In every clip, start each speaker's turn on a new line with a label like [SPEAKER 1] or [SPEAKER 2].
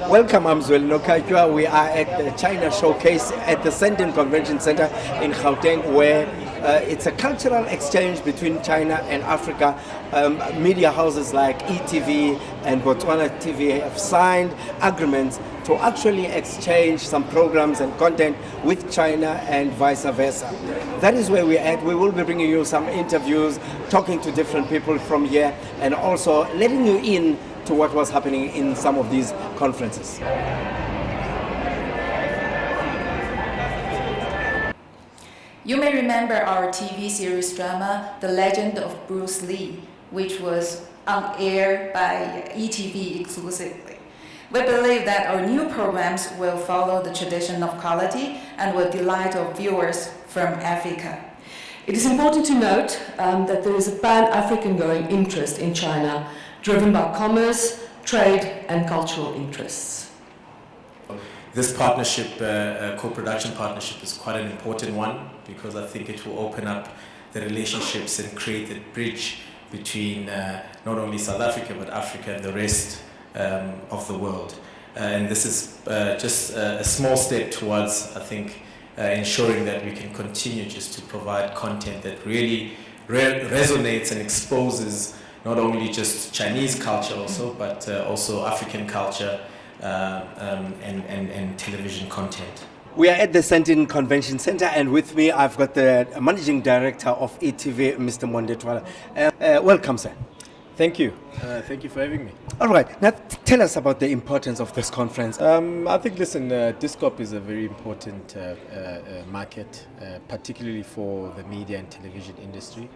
[SPEAKER 1] Welcome, I'm Zweli Nokajwa. We are at the China Showcase at the Sandton Convention Center in Gauteng, where it's a cultural exchange between China and Africa. Media houses like ETV and Botswana TV have signed agreements to actually exchange some programs and content with China and vice versa. That is where we're at. We will be bringing you some interviews, talking to different people from here, and also letting you in to what was happening in some of these conferences.
[SPEAKER 2] You may remember our TV series drama, The Legend of Bruce Lee, which was on air by ETV exclusively. We believe that our new programs will follow the tradition of quality and will delight our viewers from Africa.
[SPEAKER 3] It is important to note that there is a pan-African growing interest in China, driven by commerce, trade and cultural interests.
[SPEAKER 4] This partnership, co-production partnership, is quite an important one because I think it will open up the relationships and create a bridge between not only South Africa but Africa and the rest of the world. And this is just a small step towards, I think, ensuring that we can continue just to provide content that really resonates and exposes not only just Chinese culture also, but also African culture and television content.
[SPEAKER 1] We are at the Sandton Convention Center, and with me I've got the Managing Director of ETV, Mr. Mondetwala. Welcome, sir.
[SPEAKER 5] Thank you. Thank you for having me.
[SPEAKER 1] All right. Now, tell us about the importance of this conference.
[SPEAKER 5] I think, listen, DISCOP is a very important market, particularly for the media and television industry.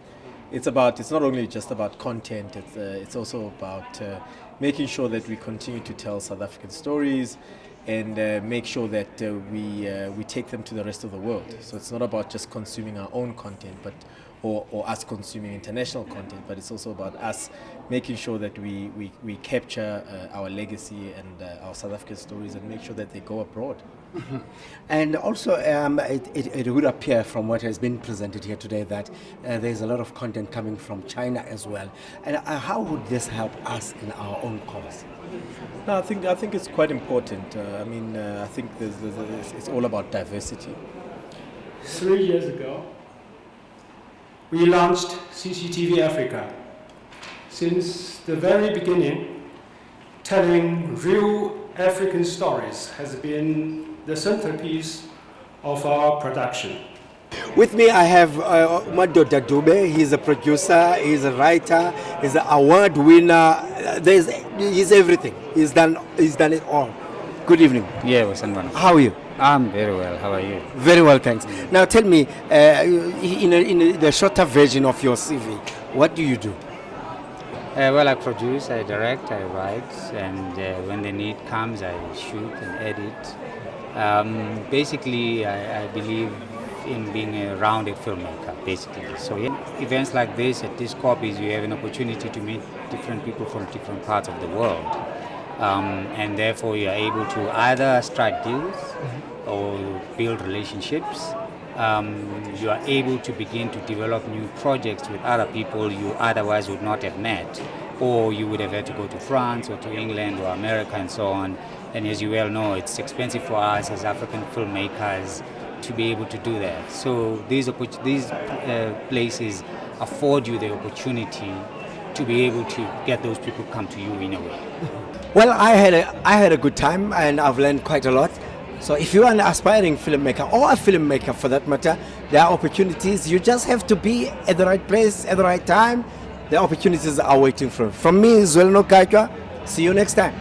[SPEAKER 5] It's not only just about content, it's also about making sure that we continue to tell South African stories and make sure that we take them to the rest of the world. So it's not about just consuming our own content, but or us consuming international content, but it's also about us making sure that we capture our legacy and our South African stories and make sure that they go abroad.
[SPEAKER 1] Mm-hmm. And also it would appear from what has been presented here today that there's a lot of content coming from China as well. And how would this help us in our own cause?
[SPEAKER 5] No, I think it's quite important. I think it's all about diversity.
[SPEAKER 6] 3 years ago, we launched CCTV Africa. Since the very beginning, telling real African stories has been the centerpiece of our production.
[SPEAKER 1] With me I have Umado Dadube. He's a producer, he's a writer, he's an award winner. He's everything. He's done it all. Good evening.
[SPEAKER 7] Yeah,
[SPEAKER 1] how are you?
[SPEAKER 7] I'm very well. How are you?
[SPEAKER 1] Very well, thanks. Now tell me, in the shorter version of your CV, what do you do?
[SPEAKER 7] Well, I produce, I direct, I write, and when the need comes, I shoot and edit. Basically, I believe in being a rounded filmmaker, basically. So events like this at DISCOP is you have an opportunity to meet different people from different parts of the world. And therefore you are able to either strike deals or build relationships. You are able to begin to develop new projects with other people you otherwise would not have met, or you would have had to go to France or to England or America and so on. And as you well know, it's expensive for us as African filmmakers to be able to do that. So these places afford you the opportunity to be able to get those people to come to you in a way.
[SPEAKER 1] Well, I had a good time and I've learned quite a lot. So if you are an aspiring filmmaker or a filmmaker for that matter, there are opportunities. You just have to be at the right place at the right time. The opportunities are waiting for you. From me, Zweli Nokajwa. See you next time.